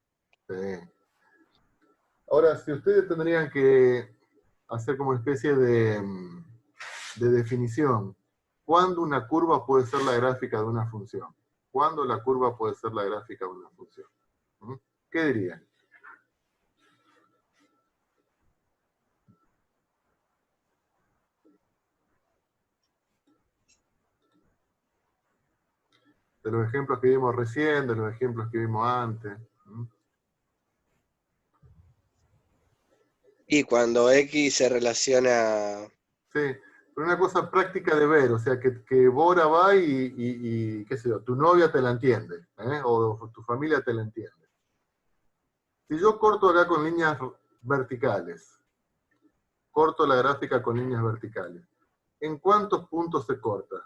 Sí. Ahora, si ustedes tendrían que hacer como una especie de definición, ¿cuándo una curva puede ser la gráfica de una función? ¿Cuándo la curva puede ser la gráfica de una función? ¿Qué dirían? De los ejemplos que vimos recién, de los ejemplos que vimos antes. Y cuando X se relaciona... Sí, pero una cosa práctica de ver, o sea, que Bora va y qué sé yo, tu novia te la entiende, o tu familia te la entiende. Si yo corto acá con líneas verticales, corto la gráfica con líneas verticales, ¿en cuántos puntos se corta?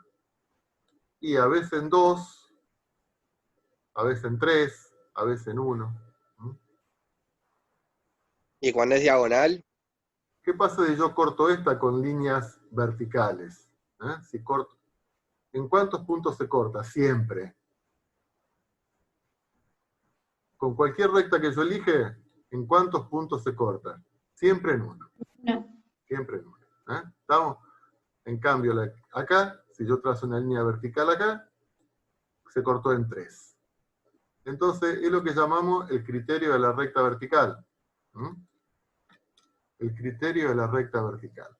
Y a veces en 2, a veces en 3, a veces en 1. Y cuando es diagonal, ¿Qué pasa si yo corto esta con líneas verticales? Si corto, ¿en cuántos puntos se corta? Siempre. Con cualquier recta que yo elige, ¿en cuántos puntos se corta? Siempre en 1. No. Siempre en 1. ¿Estamos? En cambio, acá, si yo trazo una línea vertical acá, se cortó en 3. Entonces, es lo que llamamos el criterio de la recta vertical. El criterio de la recta vertical.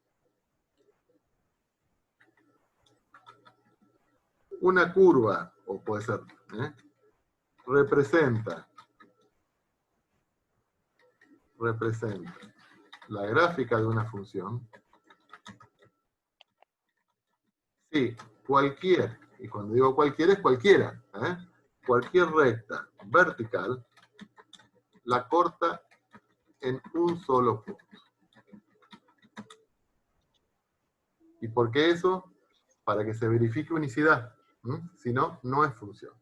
Una curva, o puede ser, representa la gráfica de una función si cualquier, y cuando digo cualquier es cualquiera, cualquier recta vertical la corta en un solo punto. ¿Y por qué eso? Para que se verifique unicidad. Si no, no es función.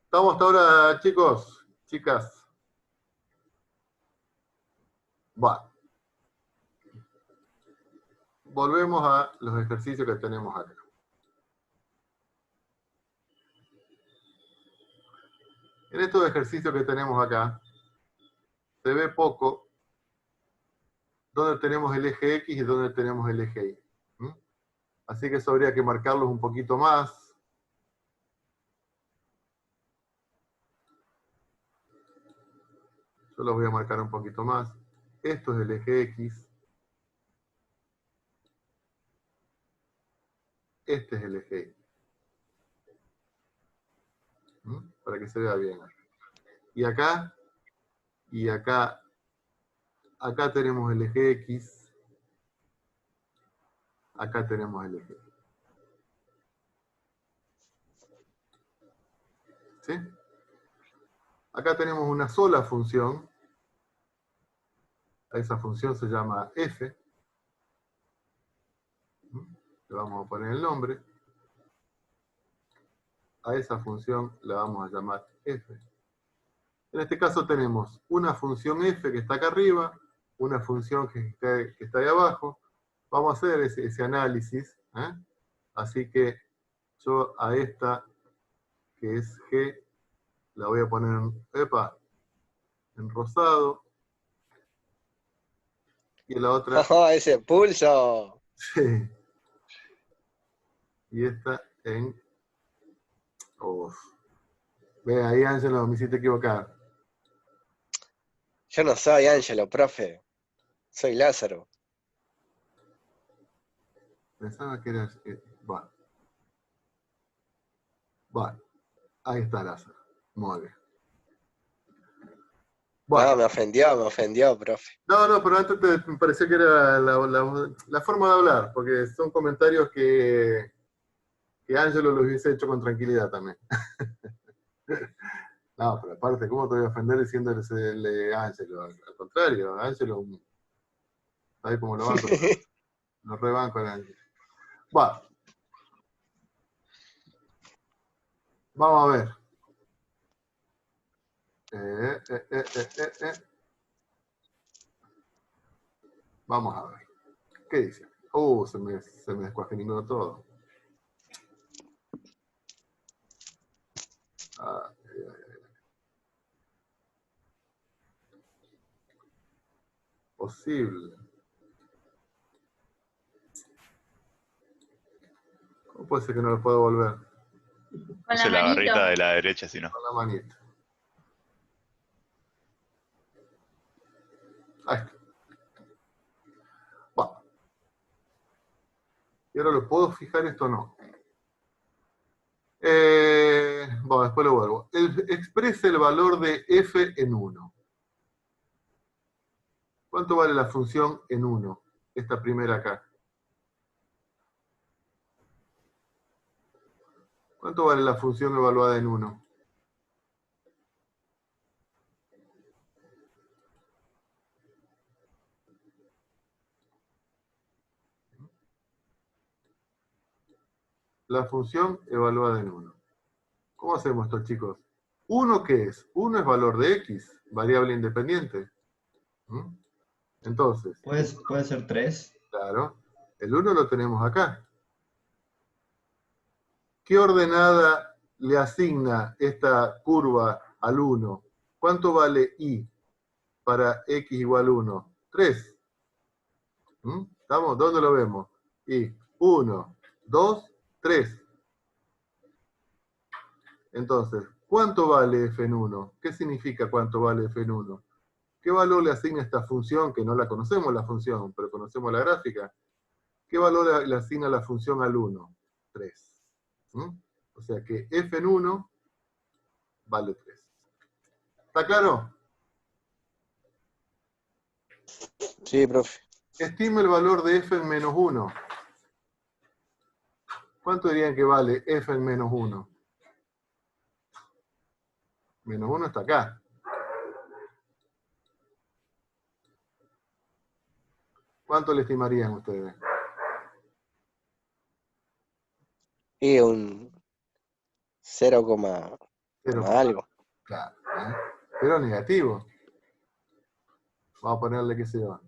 ¿Estamos hasta ahora, chicos? Chicas. Bueno. Volvemos a los ejercicios que tenemos acá. En estos ejercicios que tenemos acá, se ve poco dónde tenemos el eje X y dónde tenemos el eje Y. Así que eso habría que marcarlos un poquito más. Yo los voy a marcar un poquito más. Esto es el eje X. Este es el eje Y. Para que se vea bien. Y acá Y acá tenemos el eje X. Acá tenemos el eje. ¿Sí? Acá tenemos una sola función. A esa función se llama f. Le vamos a poner el nombre. A esa función la vamos a llamar f. En este caso tenemos una función f que está acá arriba, una función que está ahí abajo. Vamos a hacer ese análisis. Así que yo a esta, que es g, la voy a poner en rosado. Y la otra, ¡Oh, ese pulso! sí. Y esta en... Uf. Ve, ahí Ángelo, me hiciste equivocar. Yo no soy Ángelo, profe. Soy Lázaro. Pensaba que era... Bueno. Bueno. Ahí está Lázaro. Muy bien. Bueno. No, me ofendió, profe. No, pero antes me parecía que era la forma de hablar, porque son comentarios que Ángelo los hubiese hecho con tranquilidad también. No, pero aparte, ¿cómo te voy a ofender diciéndole a Ángelo? Al contrario, Ángelo, ¿sabes cómo lo banco? Lo rebanco a Ángelo. Bueno. Vamos a ver. Vamos a ver. ¿Qué dice? Se me descuajeninó todo. Posible. ¿Cómo puede ser que no lo puedo volver? Con Use la manito. barrita de la derecha, si no. Con la manita. Ahí está. Bueno. ¿Y ahora lo puedo fijar esto o no? Bueno, después lo vuelvo. Exprese el valor de f en 1. ¿Cuánto vale la función en 1? Esta primera acá. ¿Cuánto vale la función evaluada en 1? La función evaluada en 1. ¿Cómo hacemos esto, chicos? ¿1 qué es? 1 es valor de x, variable independiente. Entonces, ¿Puede ser 3? claro, el 1 lo tenemos acá. ¿Qué ordenada le asigna esta curva al 1? ¿Cuánto vale y para x igual 1? 3. ¿Estamos? ¿Dónde lo vemos? Y 1, 2, 3. Entonces, ¿cuánto vale f en 1? ¿Qué significa cuánto vale f en 1? ¿Qué valor le asigna esta función? Que no la conocemos la función, pero conocemos la gráfica. ¿Qué valor le asigna la función al 1? 3. O sea que f en 1 vale 3. ¿Está claro? Sí, profe. Estime el valor de f en menos 1. ¿Cuánto dirían que vale f en menos 1? Menos 1 está acá. ¿Cuánto le estimarían ustedes? Y un 0, algo. Claro, pero negativo. Vamos a ponerle, qué sé yo,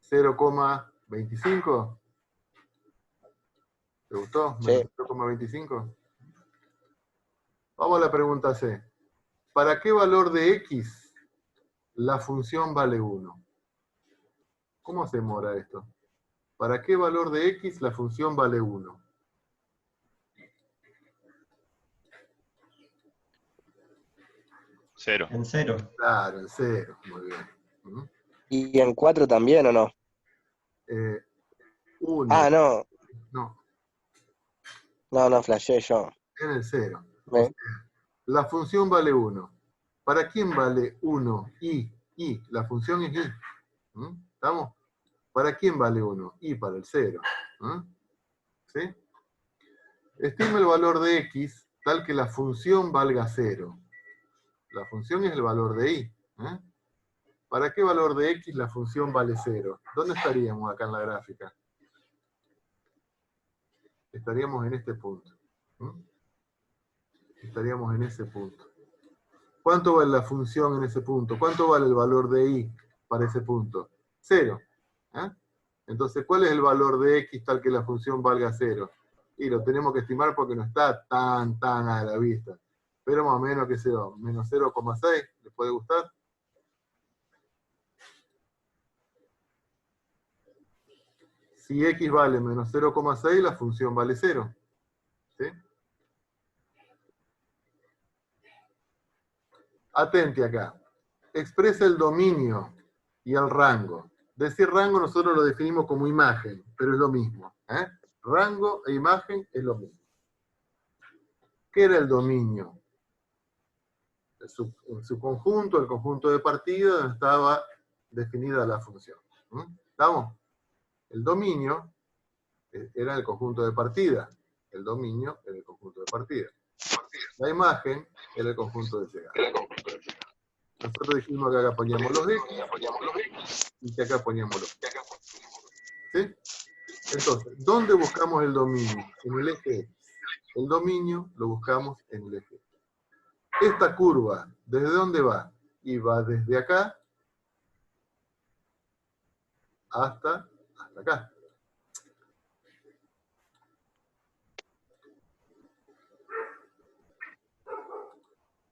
0,25. ¿Te gustó? Sí. 0,25. Vamos a la pregunta C. ¿Para qué valor de x la función vale 1? ¿Cómo hacemos ahora esto? ¿Para qué valor de x la función vale 1? Cero. En 0. Claro, en 0. Muy bien. ¿Y en 4 también o no? 1. Ah, no. No, No, flasheé yo. en el 0. Me- La función vale 1. ¿Para quién vale 1 y Y, la función es y. ¿Estamos? ¿Para quién vale 1? Y para el 0. ¿Sí? Estime el valor de x tal que la función valga 0. La función es el valor de y. ¿Para qué valor de x la función vale 0? ¿Dónde estaríamos acá en la gráfica? Estaríamos en este punto. Estaríamos en ese punto. ¿Cuánto vale la función en ese punto? ¿Cuánto vale el valor de y para ese punto? 0. Entonces, ¿cuál es el valor de x tal que la función valga 0? Y lo tenemos que estimar porque no está tan a la vista. Pero más o menos, ¿qué sea? Menos 0,6. ¿Les puede gustar? Si x vale menos 0,6, la función vale 0. ¿Sí? Atente acá. Expresa el dominio y el rango. Decir rango nosotros lo definimos como imagen, pero es lo mismo. Rango e imagen es lo mismo. ¿Qué era el dominio? En su conjunto, el conjunto de partida, donde estaba definida la función. ¿Estamos? El dominio era el conjunto de partida. El dominio era el conjunto de partida. La imagen era el conjunto de llegada. Nosotros dijimos que acá poníamos los x y que acá poníamos los y. ¿Sí? Entonces, ¿dónde buscamos el dominio? En el eje X. El dominio lo buscamos en el eje X. Esta curva, ¿desde dónde va? Y va desde acá hasta acá.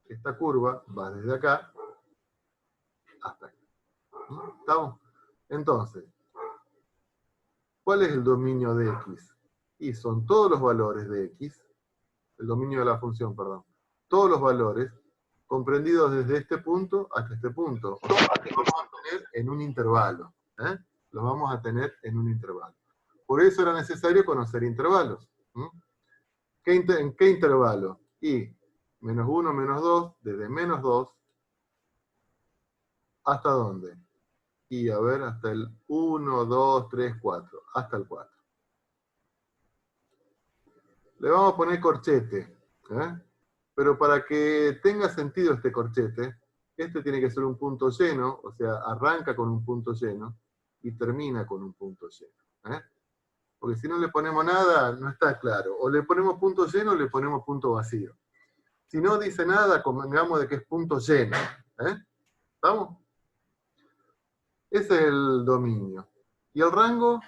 Esta curva va desde acá hasta acá. ¿Estamos? Entonces, ¿cuál es el dominio de x? Y son todos los valores de x, el dominio de la función, perdón, todos los valores comprendidos desde este punto hasta este punto. O sea, los vamos a tener en un intervalo. Los vamos a tener en un intervalo. Por eso era necesario conocer intervalos. ¿En qué intervalo? Y menos 1, menos 2, desde menos 2, ¿hasta dónde? Y a ver, hasta el 1, 2, 3, 4, hasta el 4. Le vamos a poner corchete, pero para que tenga sentido este corchete, este tiene que ser un punto lleno, o sea, arranca con un punto lleno y termina con un punto lleno. Porque si no le ponemos nada, no está claro. O le ponemos punto lleno o le ponemos punto vacío. Si no dice nada, convengamos de que es punto lleno. ¿Estamos? Ese es el dominio. ¿Y el rango?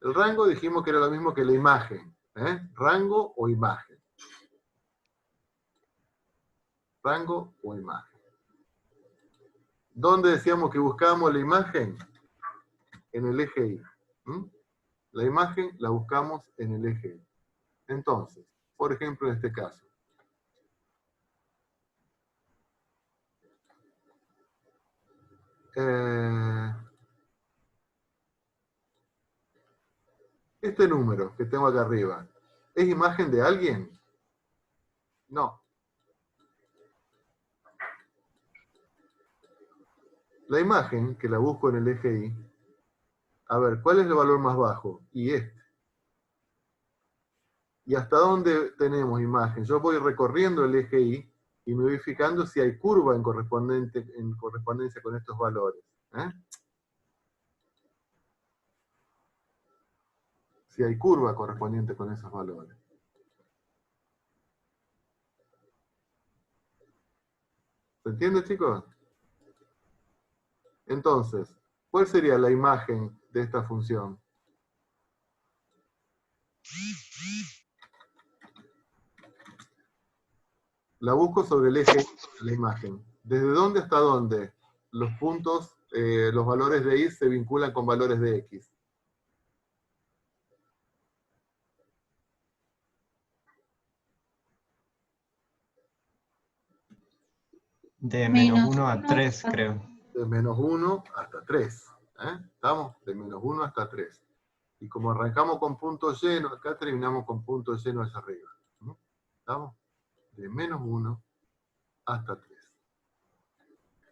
El rango dijimos que era lo mismo que la imagen. Rango o imagen. Rango o imagen. ¿Dónde decíamos que buscábamos la imagen? En el eje Y. La imagen la buscamos en el eje Y. Entonces, por ejemplo, en este caso. Este número que tengo acá arriba, ¿es imagen de alguien? No. La imagen, que la busco en el eje Y, a ver, ¿cuál es el valor más bajo? Y este. ¿Y hasta dónde tenemos imagen? Yo voy recorriendo el eje Y y me voy fijando si hay curva en correspondencia con estos valores. Si hay curva correspondiente con esos valores. ¿Se entiende, chicos? Entonces, ¿cuál sería la imagen de esta función? La busco sobre el eje de la imagen. ¿Desde dónde hasta dónde los puntos, los valores de y se vinculan con valores de x? De menos 1 a 3, creo. De menos 1 hasta 3. ¿Estamos? De menos 1 hasta 3. Y como arrancamos con punto lleno, acá terminamos con punto lleno hacia arriba. ¿Estamos? De menos 1 hasta 3.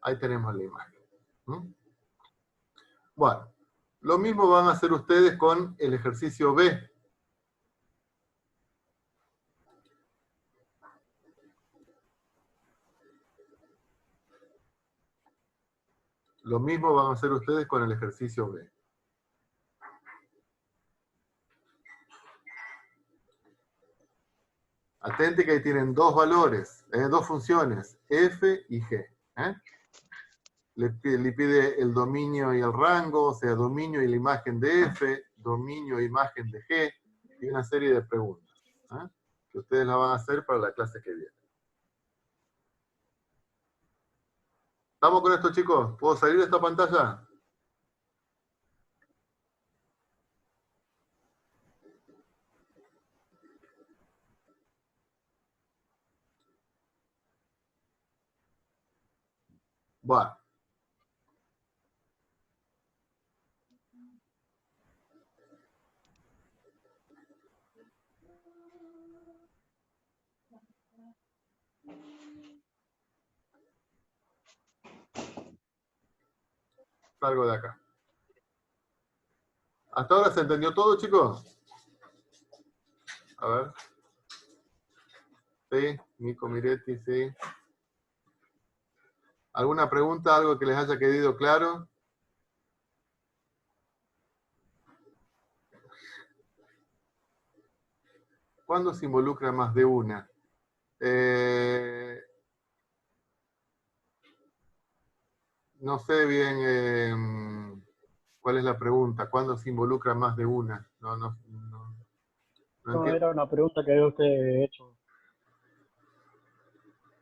Ahí tenemos la imagen. ¿Mm? Bueno, lo mismo van a hacer ustedes con el ejercicio B. Lo mismo van a hacer ustedes con el ejercicio B. Atente que ahí tienen dos valores, dos funciones, f y g. Le pide el dominio y el rango, o sea, dominio y la imagen de f, dominio e imagen de g, y una serie de preguntas, que ustedes la van a hacer para la clase que viene. ¿Estamos con esto, chicos? ¿Puedo salir de esta pantalla? Bueno. Salgo de acá. ¿Hasta ahora se entendió todo, chicos? A ver. Sí, Nico Miretti, sí. ¿Alguna pregunta, algo que les haya quedado claro? ¿Cuándo se involucra más de una? No sé bien cuál es la pregunta. ¿Cuándo se involucra más de una? No No, entiendo. era una pregunta que había usted hecho,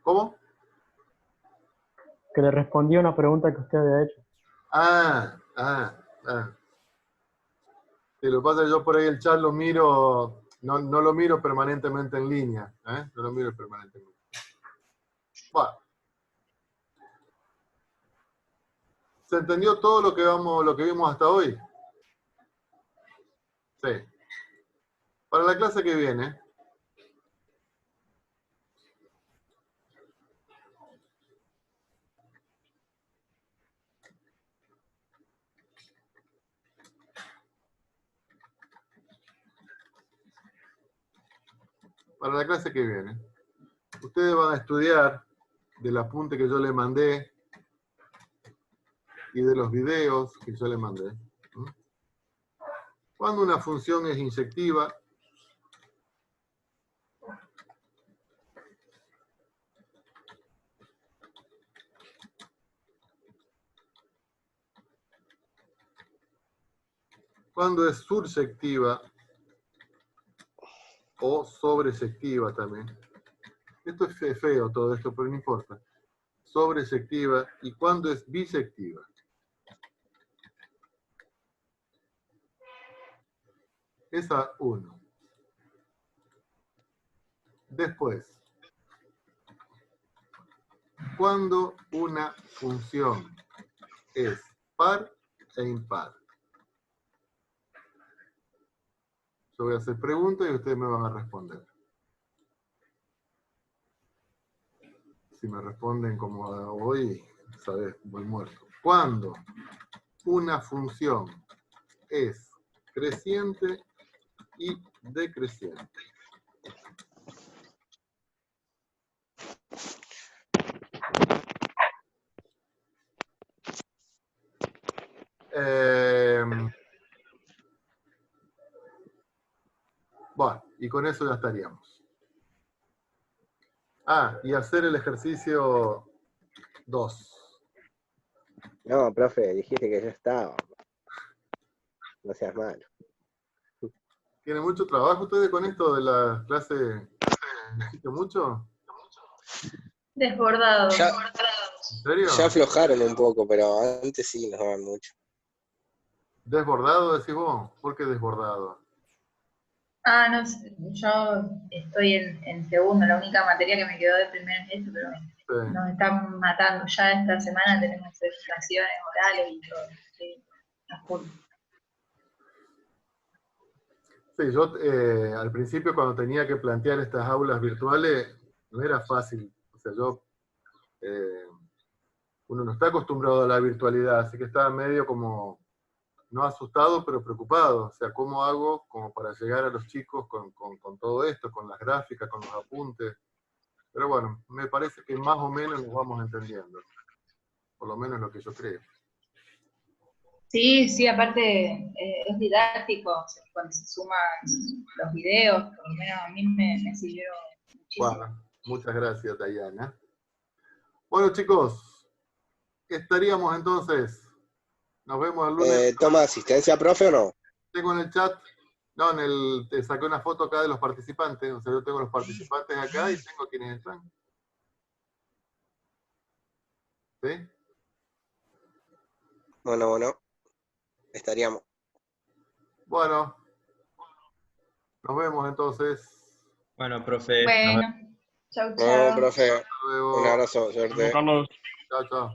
¿Cómo? que le respondía una pregunta que usted había hecho. Ah. Sí, lo que pasa es que yo por ahí el chat lo miro, no lo miro permanentemente en línea. No lo miro permanentemente. Bueno. ¿Se entendió todo lo que vimos hasta hoy? Sí. Para la clase que viene, ustedes van a estudiar del apunte que yo les mandé y de los videos que yo les mandé. Cuando una función es inyectiva, cuando es sursectiva o sobresectiva también. Esto es feo todo esto, pero no importa. Sobresectiva y cuando es bisectiva. Esa 1. Después, cuando una función es par e impar. Yo voy a hacer preguntas y ustedes me van a responder. Si me responden como hoy, sabes, voy muerto. Cuando una función es creciente y decreciente. Bueno, y con eso ya estaríamos. Y hacer el ejercicio 2. No, profe, dijiste que ya estaba. No seas malo. ¿Tienen mucho trabajo ustedes con esto de la clase? ¿Necesitan mucho? Desbordado. Ya, ¿En serio? ya aflojaron un poco, pero antes sí nos daban mucho. ¿Desbordado decís vos? ¿Por qué desbordado? No sé, yo estoy en segundo, la única materia que me quedó de primero es eso, pero Sí. nos están matando. Ya esta semana tenemos presentaciones orales y todo. Sí, a full. Sí, yo al principio cuando tenía que plantear estas aulas virtuales no era fácil. O sea, yo uno no está acostumbrado a la virtualidad, así que estaba medio como, no asustado, pero preocupado. O sea, ¿cómo hago como para llegar a los chicos con todo esto, con las gráficas, con los apuntes? Pero bueno, me parece que más o menos nos vamos entendiendo. Por lo menos lo que yo creo. Sí, sí, aparte es didáctico, o sea, cuando se suman los videos, por lo menos a mí me sirvió muchísimo. Bueno, muchas gracias, Dayana. Bueno, chicos, estaríamos entonces. Nos vemos el lunes. ¿Toma asistencia, profe, o no? Tengo en el chat, no, te saqué una foto acá de los participantes. O sea, yo tengo los participantes acá y tengo quienes están. ¿Sí? Bueno, estaríamos. Bueno, nos vemos entonces. Bueno, profe, Bueno, chau, No, chau. profe, Hasta luego. un abrazo, suerte. Carlos. Chao, chao.